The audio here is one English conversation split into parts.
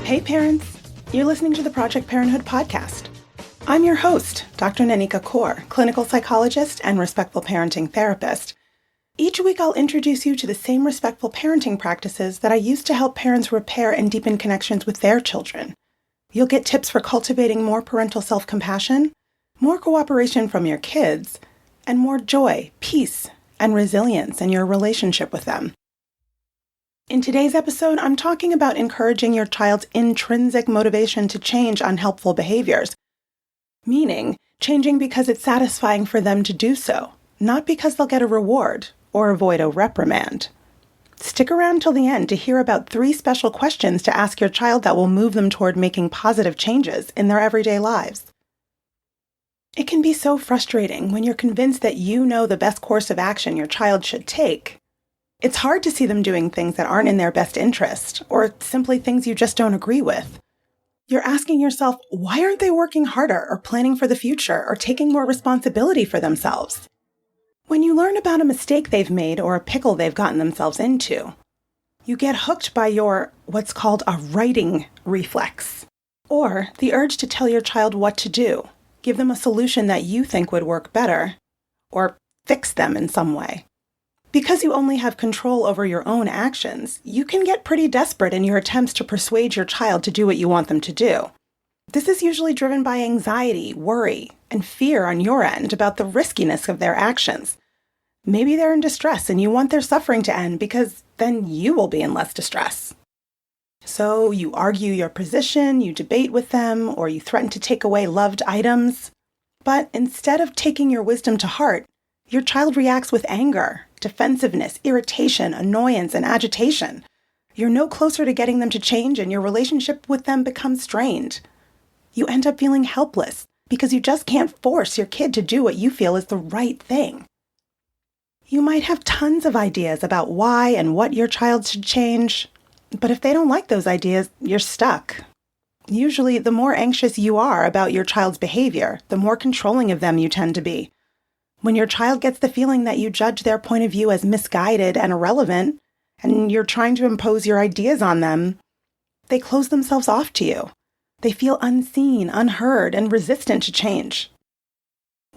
Hey parents, you're listening to the Project Parenthood podcast. I'm your host, Dr. Nanika Coor, clinical psychologist and respectful parenting therapist. Each week I'll introduce you to the same respectful parenting practices that I use to help parents repair and deepen connections with their children. You'll get tips for cultivating more parental self-compassion, more cooperation from your kids, and more joy, peace, and resilience in your relationship with them. In today's episode, I'm talking about encouraging your child's intrinsic motivation to change unhelpful behaviors, meaning changing because it's satisfying for them to do so, not because they'll get a reward or avoid a reprimand. Stick around till the end to hear about 3 special questions to ask your child that will move them toward making positive changes in their everyday lives. It can be so frustrating when you're convinced that you know the best course of action your child should take. It's hard to see them doing things that aren't in their best interest, or simply things you just don't agree with. You're asking yourself, why aren't they working harder or planning for the future or taking more responsibility for themselves? When you learn about a mistake they've made or a pickle they've gotten themselves into, you get hooked by your what's called a righting reflex, or the urge to tell your child what to do, give them a solution that you think would work better, or fix them in some way. Because you only have control over your own actions, you can get pretty desperate in your attempts to persuade your child to do what you want them to do. This is usually driven by anxiety, worry, and fear on your end about the riskiness of their actions. Maybe they're in distress and you want their suffering to end because then you will be in less distress. So you argue your position, you debate with them, or you threaten to take away loved items. But instead of taking your wisdom to heart, your child reacts with anger, defensiveness, irritation, annoyance, and agitation. You're no closer to getting them to change, and your relationship with them becomes strained. You end up feeling helpless because you just can't force your kid to do what you feel is the right thing. You might have tons of ideas about why and what your child should change, but if they don't like those ideas, you're stuck. Usually, the more anxious you are about your child's behavior, the more controlling of them you tend to be. When your child gets the feeling that you judge their point of view as misguided and irrelevant, and you're trying to impose your ideas on them, they close themselves off to you. They feel unseen, unheard, and resistant to change.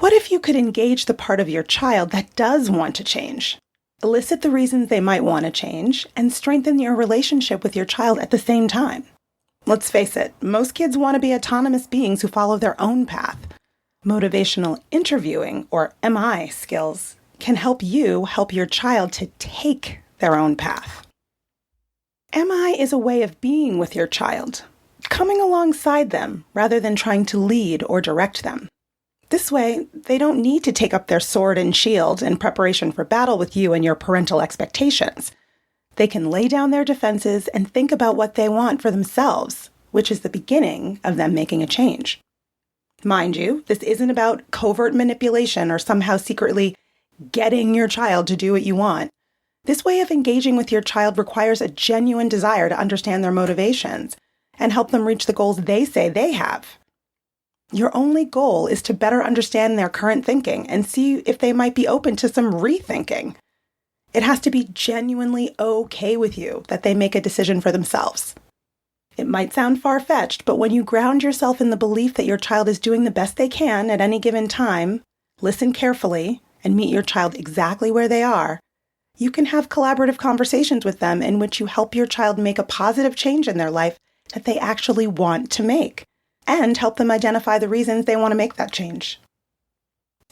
What if you could engage the part of your child that does want to change? Elicit the reasons they might want to change, and strengthen your relationship with your child at the same time. Let's face it, most kids want to be autonomous beings who follow their own path. Motivational interviewing, or MI skills, can help you help your child to take their own path. MI is a way of being with your child, coming alongside them rather than trying to lead or direct them. This way, they don't need to take up their sword and shield in preparation for battle with you and your parental expectations. They can lay down their defenses and think about what they want for themselves, which is the beginning of them making a change. Mind you, this isn't about covert manipulation or somehow secretly getting your child to do what you want. This way of engaging with your child requires a genuine desire to understand their motivations and help them reach the goals they say they have. Your only goal is to better understand their current thinking and see if they might be open to some rethinking. It has to be genuinely okay with you that they make a decision for themselves. It might sound far-fetched, but when you ground yourself in the belief that your child is doing the best they can at any given time, listen carefully, and meet your child exactly where they are, you can have collaborative conversations with them in which you help your child make a positive change in their life that they actually want to make, and help them identify the reasons they want to make that change.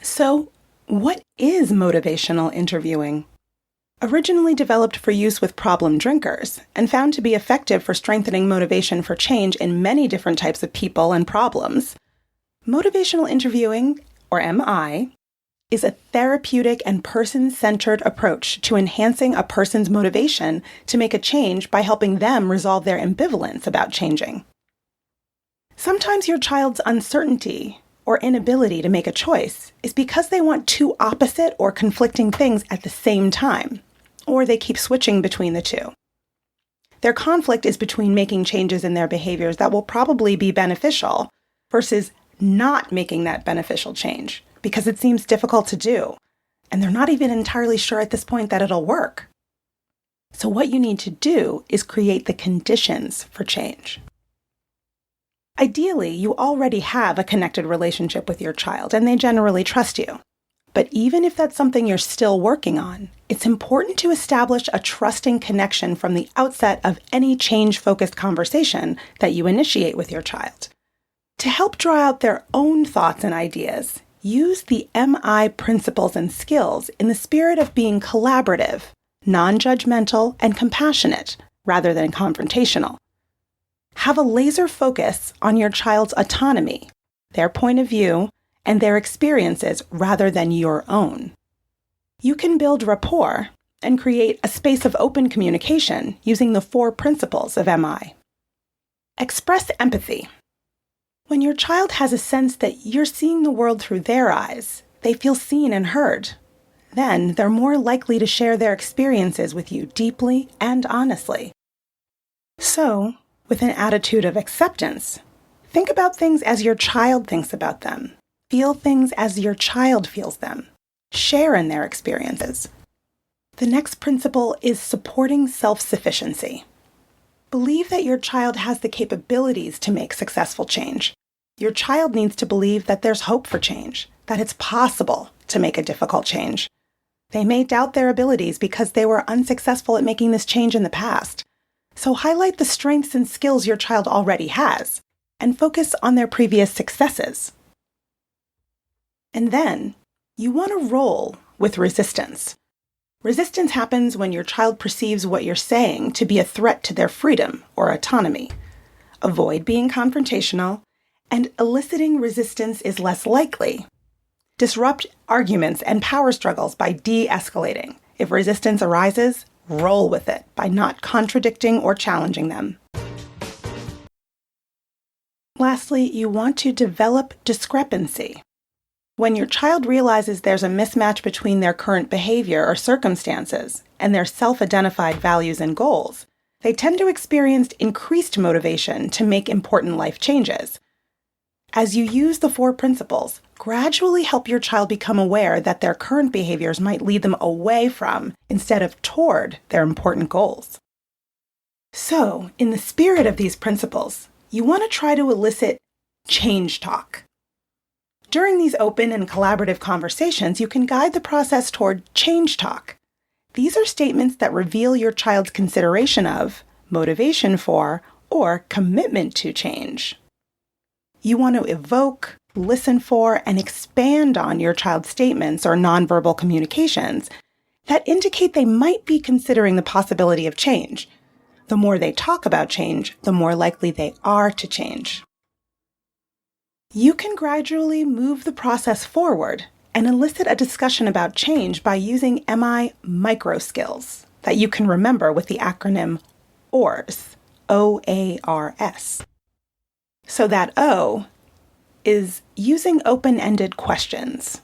So, what is motivational interviewing? Originally developed for use with problem drinkers and found to be effective for strengthening motivation for change in many different types of people and problems, motivational interviewing, or MI, is a therapeutic and person-centered approach to enhancing a person's motivation to make a change by helping them resolve their ambivalence about changing. Sometimes your child's uncertainty or inability to make a choice is because they want 2 opposite or conflicting things at the same time, or they keep switching between the 2. Their conflict is between making changes in their behaviors that will probably be beneficial versus not making that beneficial change because it seems difficult to do, and they're not even entirely sure at this point that it'll work. So what you need to do is create the conditions for change. Ideally, you already have a connected relationship with your child, and they generally trust you. But even if that's something you're still working on, it's important to establish a trusting connection from the outset of any change-focused conversation that you initiate with your child. To help draw out their own thoughts and ideas, use the MI principles and skills in the spirit of being collaborative, non-judgmental, and compassionate, rather than confrontational. Have a laser focus on your child's autonomy, their point of view, and their experiences rather than your own. You can build rapport and create a space of open communication using the 4 principles of MI. Express empathy. When your child has a sense that you're seeing the world through their eyes, they feel seen and heard. Then they're more likely to share their experiences with you deeply and honestly. So, with an attitude of acceptance, think about things as your child thinks about them. Feel things as your child feels them. Share in their experiences. The next principle is supporting self-sufficiency. Believe that your child has the capabilities to make successful change. Your child needs to believe that there's hope for change, that it's possible to make a difficult change. They may doubt their abilities because they were unsuccessful at making this change in the past. So highlight the strengths and skills your child already has, and focus on their previous successes. And then, you want to roll with resistance. Resistance happens when your child perceives what you're saying to be a threat to their freedom or autonomy. Avoid being confrontational, and eliciting resistance is less likely. Disrupt arguments and power struggles by de-escalating. If resistance arises, roll with it by not contradicting or challenging them. Lastly, you want to develop discrepancy. When your child realizes there's a mismatch between their current behavior or circumstances and their self-identified values and goals, they tend to experience increased motivation to make important life changes. As you use the 4 principles, gradually help your child become aware that their current behaviors might lead them away from instead of toward their important goals. So, in the spirit of these principles, you want to try to elicit change talk. During these open and collaborative conversations, you can guide the process toward change talk. These are statements that reveal your child's consideration of, motivation for, or commitment to change. You want to evoke, listen for, and expand on your child's statements or nonverbal communications that indicate they might be considering the possibility of change. The more they talk about change, the more likely they are to change. You can gradually move the process forward and elicit a discussion about change by using MI micro skills that you can remember with the acronym OARS, O-A-R-S. So that O is using open-ended questions.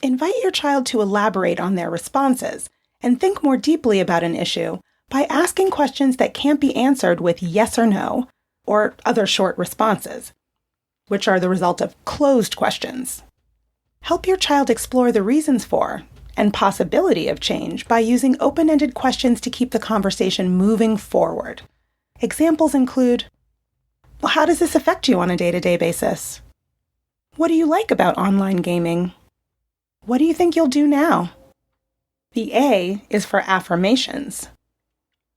Invite your child to elaborate on their responses and think more deeply about an issue by asking questions that can't be answered with yes or no or other short responses, which are the result of closed questions. Help your child explore the reasons for and possibility of change by using open-ended questions to keep the conversation moving forward. Examples include, well, how does this affect you on a day-to-day basis? What do you like about online gaming? What do you think you'll do now? The A is for affirmations.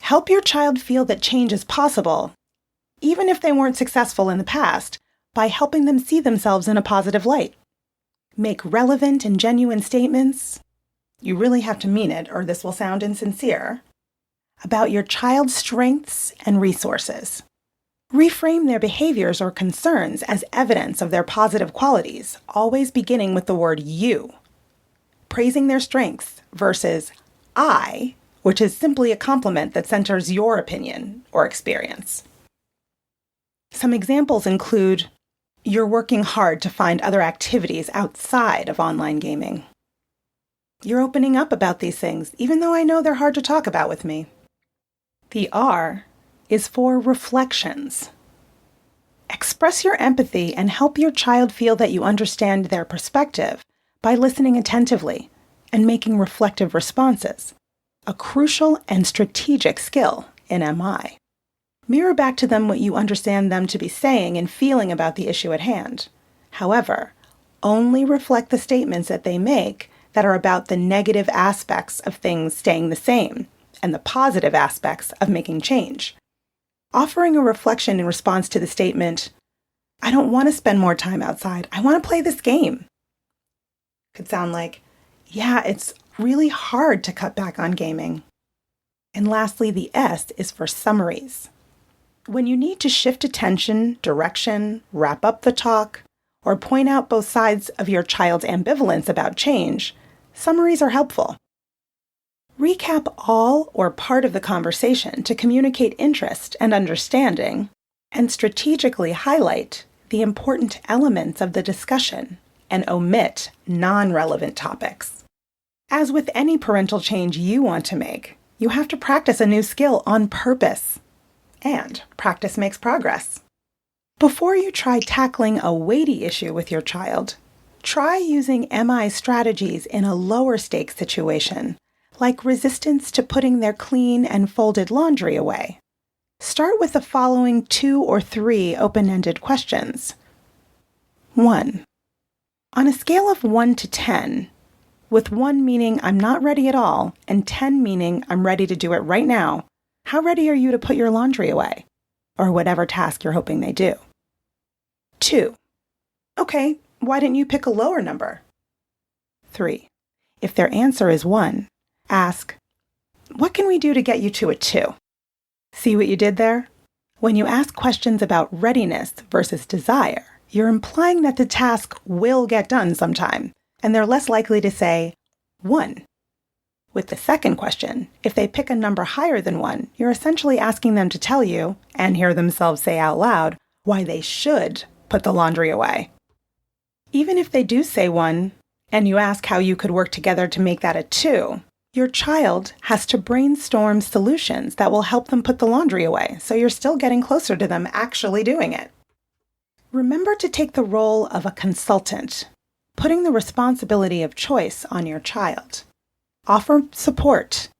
Help your child feel that change is possible, even if they weren't successful in the past, by helping them see themselves in a positive light. Make relevant and genuine statements. You really have to mean it, or this will sound insincere. About your child's strengths and resources. Reframe their behaviors or concerns as evidence of their positive qualities, always beginning with the word you. Praising their strengths versus I, which is simply a compliment that centers your opinion or experience. Some examples include, you're working hard to find other activities outside of online gaming. You're opening up about these things, even though I know they're hard to talk about with me. The R is for reflections. Express your empathy and help your child feel that you understand their perspective by listening attentively and making reflective responses, a crucial and strategic skill in MI. Mirror back to them what you understand them to be saying and feeling about the issue at hand. However, only reflect the statements that they make that are about the negative aspects of things staying the same and the positive aspects of making change. Offering a reflection in response to the statement, "I don't want to spend more time outside. I want to play this game," could sound like, "Yeah, it's really hard to cut back on gaming." And lastly, the S is for summaries. When you need to shift attention, direction, wrap up the talk, or point out both sides of your child's ambivalence about change, summaries are helpful. Recap all or part of the conversation to communicate interest and understanding, and strategically highlight the important elements of the discussion and omit non-relevant topics. As with any parental change you want to make, you have to practice a new skill on purpose. And practice makes progress. Before you try tackling a weighty issue with your child, try using MI strategies in a lower stakes situation, like resistance to putting their clean and folded laundry away. Start with the following 2 or 3 open-ended questions. 1. On a scale of 1 to 10, with 1 meaning I'm not ready at all and 10 meaning I'm ready to do it right now, how ready are you to put your laundry away? Or whatever task you're hoping they do. 2. Okay, why didn't you pick a lower number? 3. If their answer is 1, ask, what can we do to get you to a 2? See what you did there? When you ask questions about readiness versus desire, you're implying that the task will get done sometime, and they're less likely to say 1. With the second question, if they pick a number higher than 1, you're essentially asking them to tell you, and hear themselves say out loud, why they should put the laundry away. Even if they do say 1, and you ask how you could work together to make that a 2, your child has to brainstorm solutions that will help them put the laundry away, so you're still getting closer to them actually doing it. Remember to take the role of a consultant, putting the responsibility of choice on your child. Offer support,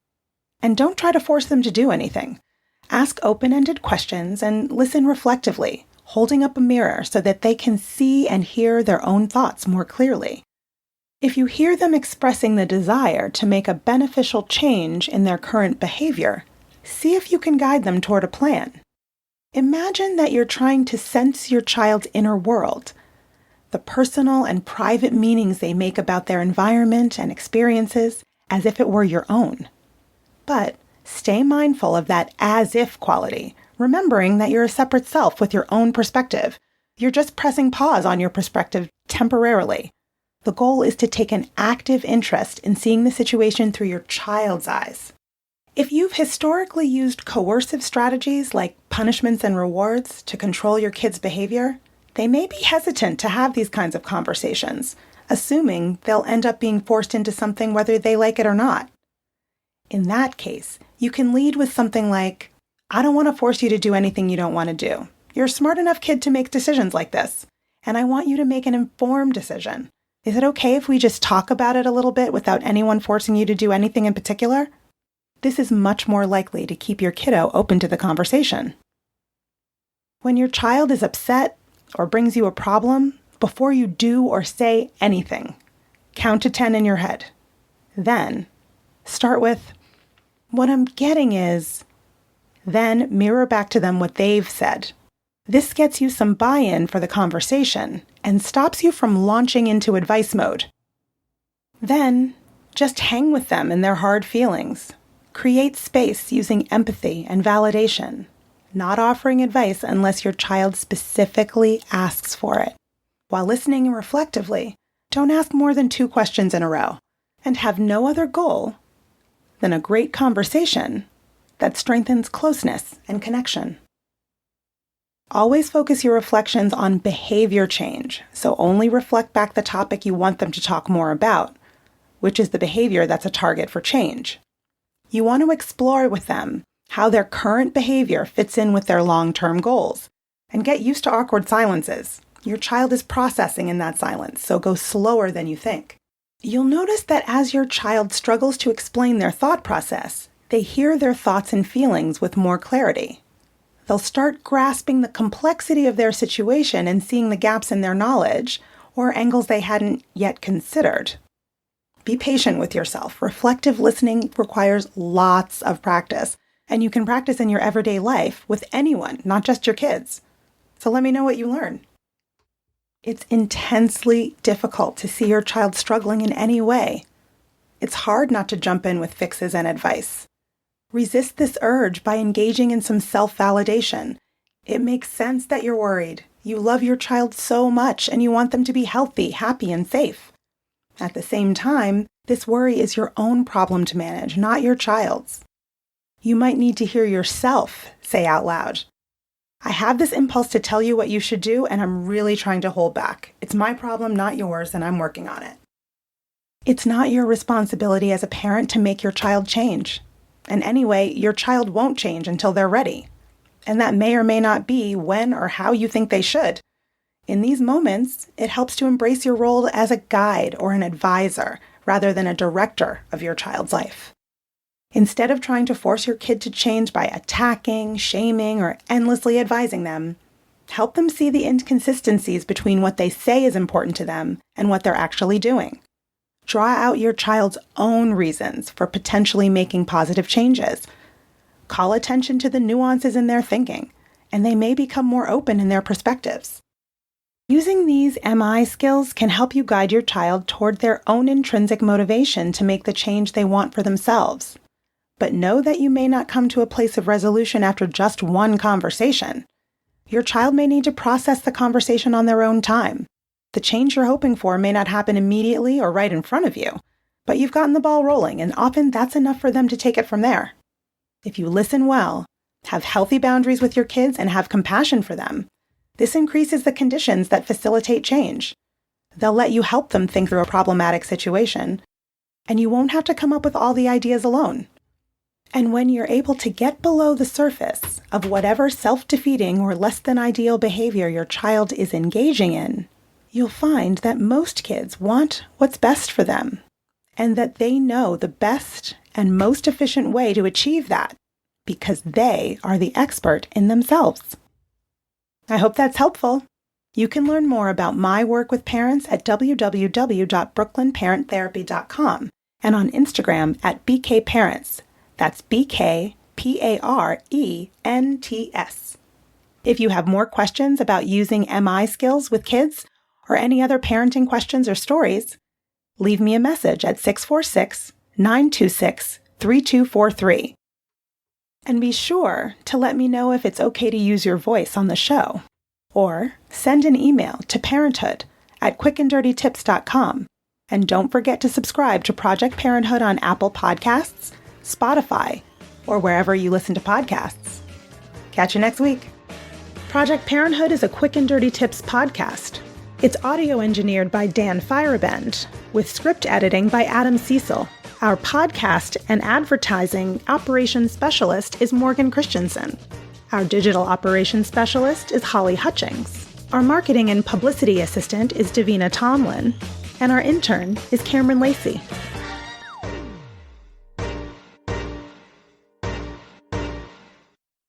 and don't try to force them to do anything. Ask open-ended questions and listen reflectively, holding up a mirror so that they can see and hear their own thoughts more clearly. If you hear them expressing the desire to make a beneficial change in their current behavior, see if you can guide them toward a plan. Imagine that you're trying to sense your child's inner world, the personal and private meanings they make about their environment and experiences, as if it were your own. But stay mindful of that as-if quality, remembering that you're a separate self with your own perspective. You're just pressing pause on your perspective temporarily. The goal is to take an active interest in seeing the situation through your child's eyes. If you've historically used coercive strategies like punishments and rewards to control your kids' behavior, they may be hesitant to have these kinds of conversations, assuming they'll end up being forced into something whether they like it or not. In that case, you can lead with something like, I don't want to force you to do anything you don't want to do. You're a smart enough kid to make decisions like this, and I want you to make an informed decision. Is it okay if we just talk about it a little bit without anyone forcing you to do anything in particular? This is much more likely to keep your kiddo open to the conversation. When your child is upset or brings you a problem, before you do or say anything, count to 10 in your head. Then, start with, what I'm getting is, then mirror back to them what they've said. This gets you some buy-in for the conversation and stops you from launching into advice mode. Then, just hang with them in their hard feelings. Create space using empathy and validation, not offering advice unless your child specifically asks for it. While listening reflectively, don't ask more than 2 questions in a row, and have no other goal than a great conversation that strengthens closeness and connection. Always focus your reflections on behavior change, so only reflect back the topic you want them to talk more about, which is the behavior that's a target for change. You want to explore with them how their current behavior fits in with their long-term goals, and get used to awkward silences. Your child is processing in that silence, so go slower than you think. You'll notice that as your child struggles to explain their thought process, they hear their thoughts and feelings with more clarity. they'll start grasping the complexity of their situation and seeing the gaps in their knowledge or angles they hadn't yet considered. Be patient with yourself. Reflective listening requires lots of practice, and you can practice in your everyday life with anyone, not just your kids. So let me know what you learn. It's intensely difficult to see your child struggling in any way. It's hard not to jump in with fixes and advice. Resist this urge by engaging in some self-validation. It makes sense that you're worried. You love your child so much and you want them to be healthy, happy, and safe. At the same time, this worry is your own problem to manage, not your child's. You might need to hear yourself say out loud, I have this impulse to tell you what you should do, and I'm really trying to hold back. It's my problem, not yours, and I'm working on it. It's not your responsibility as a parent to make your child change. And anyway, your child won't change until they're ready. And that may or may not be when or how you think they should. In these moments, it helps to embrace your role as a guide or an advisor rather than a director of your child's life. Instead of trying to force your kid to change by attacking, shaming, or endlessly advising them, help them see the inconsistencies between what they say is important to them and what they're actually doing. Draw out your child's own reasons for potentially making positive changes. Call attention to the nuances in their thinking, and they may become more open in their perspectives. Using these MI skills can help you guide your child toward their own intrinsic motivation to make the change they want for themselves. But know that you may not come to a place of resolution after just one conversation. Your child may need to process the conversation on their own time. The change you're hoping for may not happen immediately or right in front of you, but you've gotten the ball rolling, and often that's enough for them to take it from there. If you listen well, have healthy boundaries with your kids, and have compassion for them, this increases the conditions that facilitate change. They'll let you help them think through a problematic situation, and you won't have to come up with all the ideas alone. And when you're able to get below the surface of whatever self-defeating or less than ideal behavior your child is engaging in, you'll find that most kids want what's best for them, and that they know the best and most efficient way to achieve that, because they are the expert in themselves. I hope that's helpful. You can learn more about my work with parents at www.brooklynparenttherapy.com and on Instagram at BKParents. That's BKPARENTS. If you have more questions about using MI skills with kids or any other parenting questions or stories, leave me a message at 646-926-3243. And be sure to let me know if it's okay to use your voice on the show. Or send an email to parenthood@quickanddirtytips.com. And don't forget to subscribe to Project Parenthood on Apple Podcasts, Spotify, or wherever you listen to podcasts. Catch you next week. Project Parenthood is a Quick and Dirty Tips podcast. It's audio engineered by Dan Firebend, with script editing by Adam Cecil. Our podcast and advertising operations specialist is Morgan Christensen. Our digital operations specialist is Holly Hutchings. Our marketing and publicity assistant is Davina Tomlin. And our intern is Cameron Lacey.